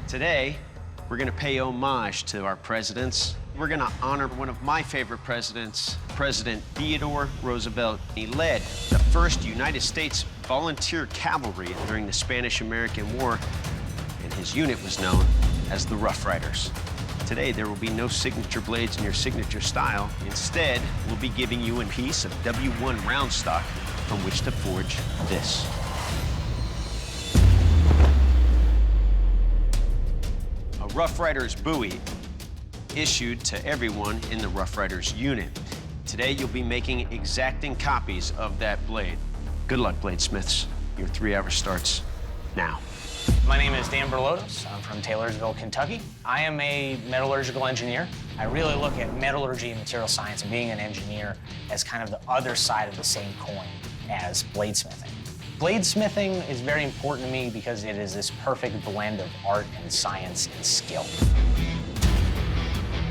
Today, we're gonna pay homage to our presidents. We're gonna honor one of my favorite presidents, President Theodore Roosevelt. He led the first United States volunteer cavalry during the Spanish-American War, and his unit was known as the Rough Riders. Today, there will be no signature blades in your signature style. Instead, we'll be giving you a piece of W1 round stock from which to forge this. A Rough Riders Bowie, issued to everyone in the Rough Riders unit. Today, you'll be making exacting copies of that blade. Good luck, bladesmiths. Your 3 hour starts now. My name is Dan Berlotos. I'm from Taylorsville, Kentucky. I am a metallurgical engineer. I really look at metallurgy and material science and being an engineer as kind of the other side of the same coin as bladesmithing. Bladesmithing is very important to me because it is this perfect blend of art and science and skill.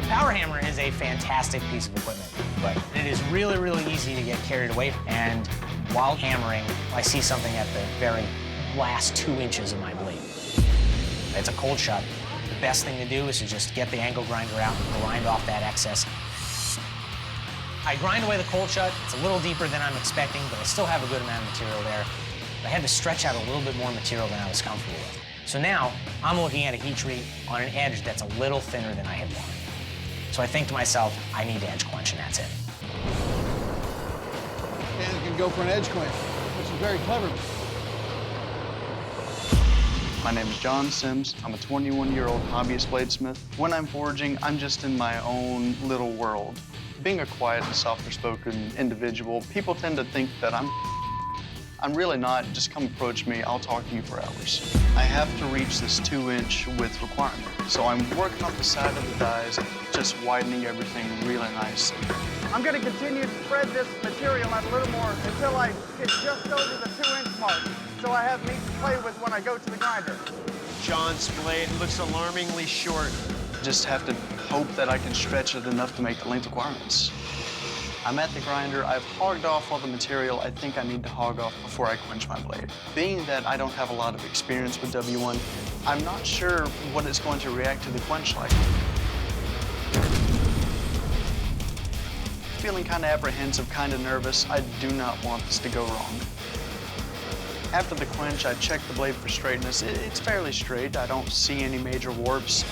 Power hammer is a fantastic piece of equipment, but it is really, really easy to get carried away. And while hammering, I see something at the very last 2 inches of my blade. It's a cold shot. The best thing to do is to just get the angle grinder out and grind off that excess. I grind away the cold shot. It's a little deeper than I'm expecting, but I still have a good amount of material there. I had to stretch out a little bit more material than I was comfortable with. So now I'm looking at a heat treat on an edge that's a little thinner than I had wanted. So I think to myself, I need to edge quench, and that's it. Dan can go for an edge quench, which is very clever. My name is John Sims. I'm a 21-year-old hobbyist bladesmith. When I'm forging, I'm just in my own little world. Being a quiet and softer-spoken individual, people tend to think that I'm really not. Just come approach me, I'll talk to you for hours. I have to reach this 2-inch width requirement. So I'm working on the side of the dies, just widening everything really nicely. I'm going to continue to spread this material out a little more until I get just over the 2-inch mark, so I have meat to play with when I go to the grinder. John's blade looks alarmingly short. Just have to hope that I can stretch it enough to make the length requirements. I'm at the grinder. I've hogged off all the material I think I need to hog off before I quench my blade. Being that I don't have a lot of experience with W1, I'm not sure what it's going to react to the quench like. Feeling kind of apprehensive, kind of nervous. I do not want this to go wrong. After the quench, I check the blade for straightness. It's fairly straight. I don't see any major warps.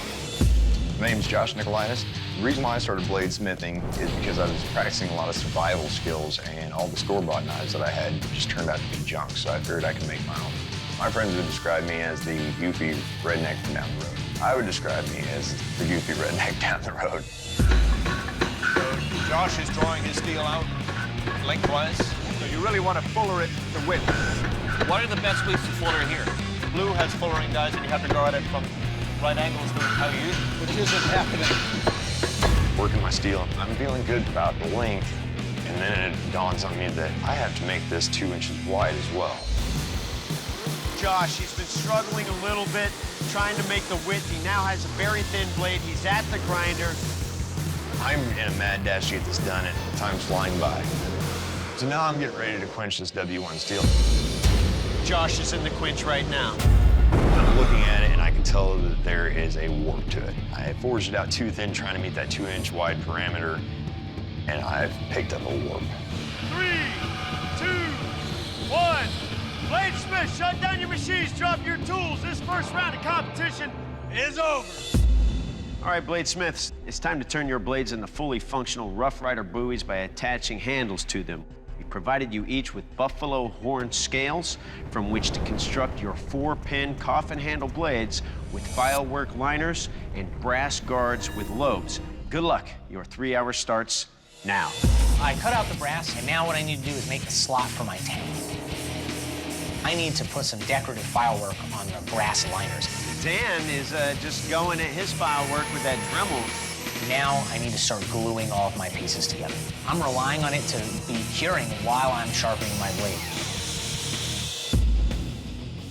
My name's Josh Nicolaitis. The reason why I started bladesmithing is because I was practicing a lot of survival skills, and all the store-bought knives that I had just turned out to be junk, so I figured I could make my own. My friends would describe me as the goofy redneck from down the road. I would describe me as the goofy redneck down the road. So Josh is drawing his steel out lengthwise. So you really want to fuller it to width. What are the best ways to fuller here? Blue has fullering dies, and you have to go at it from right angles to how you use it. Which isn't happening. Working my steel, I'm feeling good about the length, and then it dawns on me that I have to make this 2 inches wide as well. Josh, he's been struggling a little bit, trying to make the width. He now has a very thin blade. He's at the grinder. I'm in a mad dash to get this done, and time's flying by. So now I'm getting ready to quench this W1 steel. Josh is in the quench right now. I'm looking at it, and I can tell that there is a warp to it. I forged it out too thin, trying to meet that 2-inch wide parameter, and I've picked up a warp. 3, 2, 1. Bladesmith, shut down your machines, drop your tools. This first round of competition is over. All right, bladesmiths, it's time to turn your blades into fully functional Rough Rider buoys by attaching handles to them. We provided you each with buffalo horn scales from which to construct your 4-pin coffin handle blades with filework liners and brass guards with lobes. Good luck. Your 3 hour starts now. I cut out the brass, and now what I need to do is make a slot for my tank. I need to put some decorative filework on the brass liners. Dan is just going at his filework with that Dremel. Now I need to start gluing all of my pieces together. I'm relying on it to be curing while I'm sharpening my blade.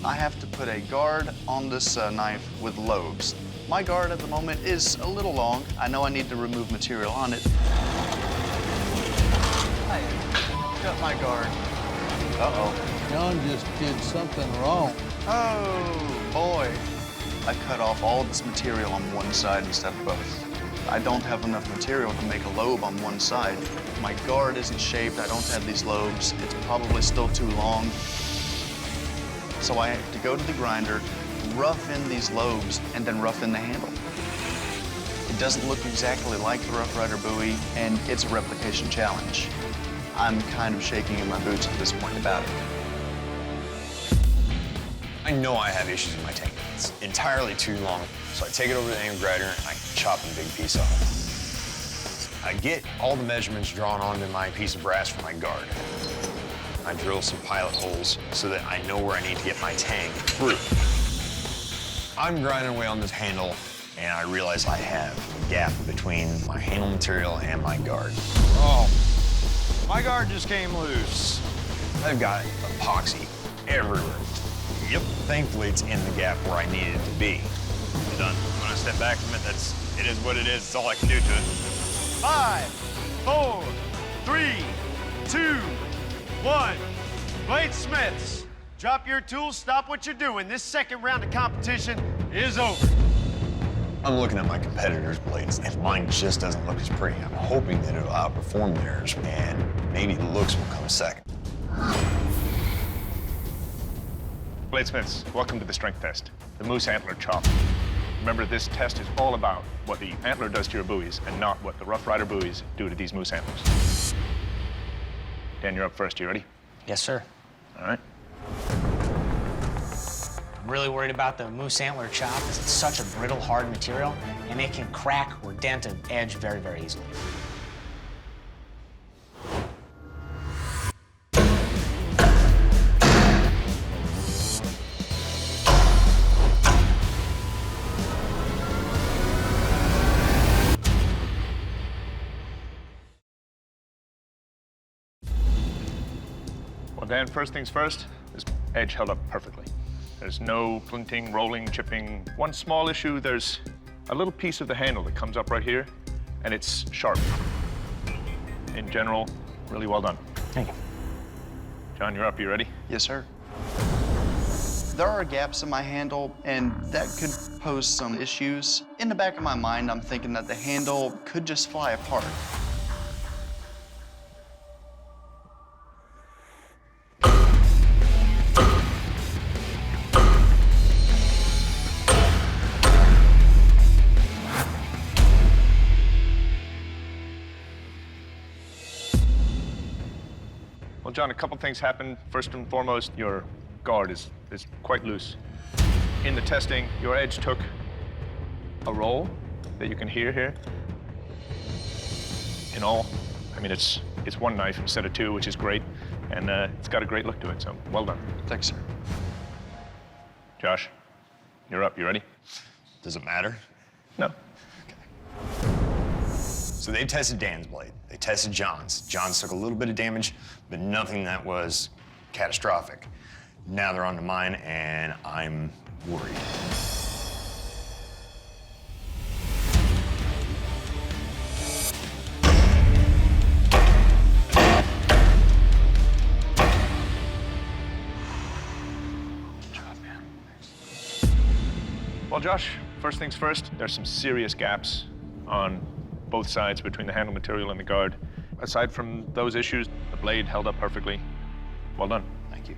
I have to put a guard on this knife with lobes. My guard at the moment is a little long. I know I need to remove material on it. I cut my guard. Uh-oh. John just did something wrong. Oh, boy. I cut off all of this material on one side instead of both. I don't have enough material to make a lobe on one side. My guard isn't shaped, I don't have these lobes. It's probably still too long. So I have to go to the grinder, rough in these lobes, and then rough in the handle. It doesn't look exactly like the Rough Rider Bowie, and it's a replication challenge. I'm kind of shaking in my boots at this point about it. I know I have issues with my tank. It's entirely too long, so I take it over to the angle grinder and I chop a big piece off. I get all the measurements drawn onto my piece of brass for my guard. I drill some pilot holes so that I know where I need to get my tang through. I'm grinding away on this handle, and I realize I have a gap between my handle material and my guard. Oh, my guard just came loose. I've got epoxy everywhere. Yep, thankfully it's in the gap where I need it to be. You're done. I'm gonna step back from it. It is what it is. It's all I can do to it. 5, 4, 3, 2, 1. Bladesmiths, drop your tools, stop what you're doing. This second round of competition is over. I'm looking at my competitors' blades. If mine just doesn't look as pretty, I'm hoping that it'll outperform theirs, and maybe the looks will come second. Bladesmiths, welcome to the strength test, the moose antler chop. Remember, this test is all about what the antler does to your buoys and not what the Rough Rider buoys do to these moose antlers. Dan, you're up first. You ready? Yes, sir. All right. I'm really worried about the moose antler chop because it's such a brittle, hard material, and it can crack or dent an edge very, very easily. Well, Dan, first things first, this edge held up perfectly. There's no plinting, rolling, chipping. One small issue, there's a little piece of the handle that comes up right here, and it's sharp. In general, really well done. Thank you. John, you're up. You ready? Yes, sir. There are gaps in my handle, and that could pose some issues. In the back of my mind, I'm thinking that the handle could just fly apart. Well, John, a couple things happened. First and foremost, your guard is quite loose. In the testing, your edge took a roll that you can hear here. In all, I mean, it's one knife instead of two, which is great, and it's got a great look to it, so well done. Thanks, sir. Josh, you're up. You ready? Does it matter? No. So they tested Dan's blade. They tested John's. John's took a little bit of damage, but nothing that was catastrophic. Now they're on to mine, and I'm worried. Well, Josh, first things first, there's some serious gaps on both sides between the handle material and the guard. Aside from those issues, the blade held up perfectly. Well done. Thank you.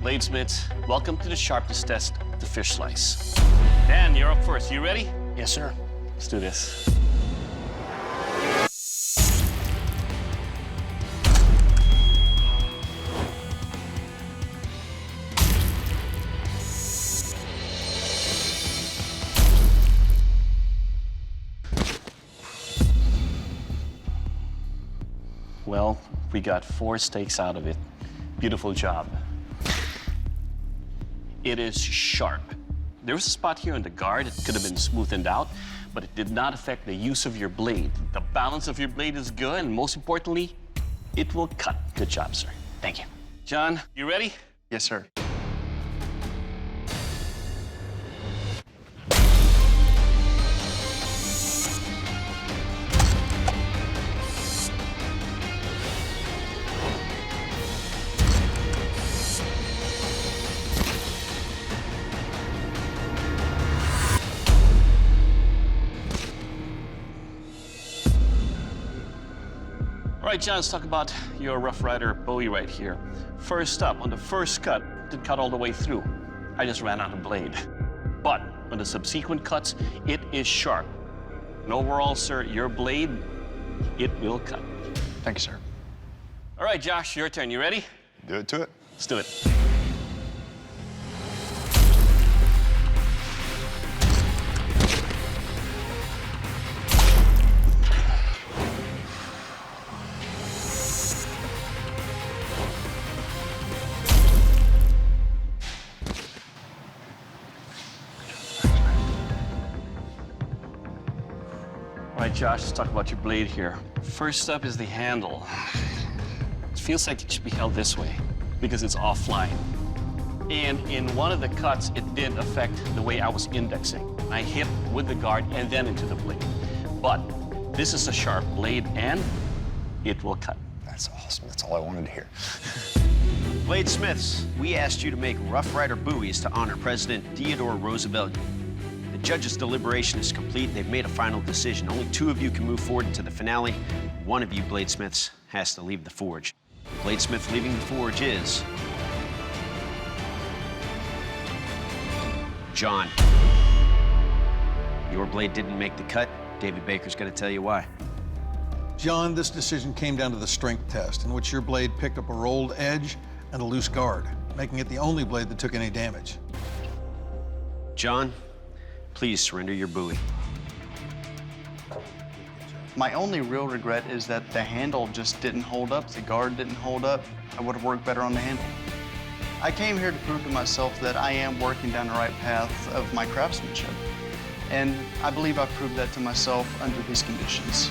Bladesmiths, welcome to the sharpness test, the fish slice. Dan, you're up first. You ready? Yes, sir. Let's do this. Well, we got 4 steaks out of it. Beautiful job. It is sharp. There was a spot here on the guard. It could have been smoothened out, but it did not affect the use of your blade. The balance of your blade is good, and most importantly, it will cut. Good job, sir. Thank you. John, you ready? Yes, sir. All right, John, let's talk about your Rough Rider Bowie right here. First up, on the first cut, didn't cut all the way through. I just ran out of blade. But on the subsequent cuts, it is sharp. And overall, sir, your blade, it will cut. Thank you, sir. All right, Josh, your turn. You ready? Do it to it. Let's do it. All right, Josh, let's talk about your blade here. First up is the handle. It feels like it should be held this way because it's offline. And in one of the cuts, it did affect the way I was indexing. I hit with the guard and then into the blade. But this is a sharp blade and it will cut. That's awesome. That's all I wanted to hear. Bladesmiths, we asked you to make Rough Rider buoys to honor President Theodore Roosevelt. The judges' deliberation is complete. They've made a final decision. Only 2 of you can move forward into the finale. One of you bladesmiths has to leave the forge. Bladesmith leaving the forge is John. Your blade didn't make the cut. David Baker's going to tell you why. John, this decision came down to the strength test, in which your blade picked up a rolled edge and a loose guard, making it the only blade that took any damage. John, please surrender your buoy. My only real regret is that the handle just didn't hold up, the guard didn't hold up. I would have worked better on the handle. I came here to prove to myself that I am working down the right path of my craftsmanship. And I believe I've proved that to myself under these conditions.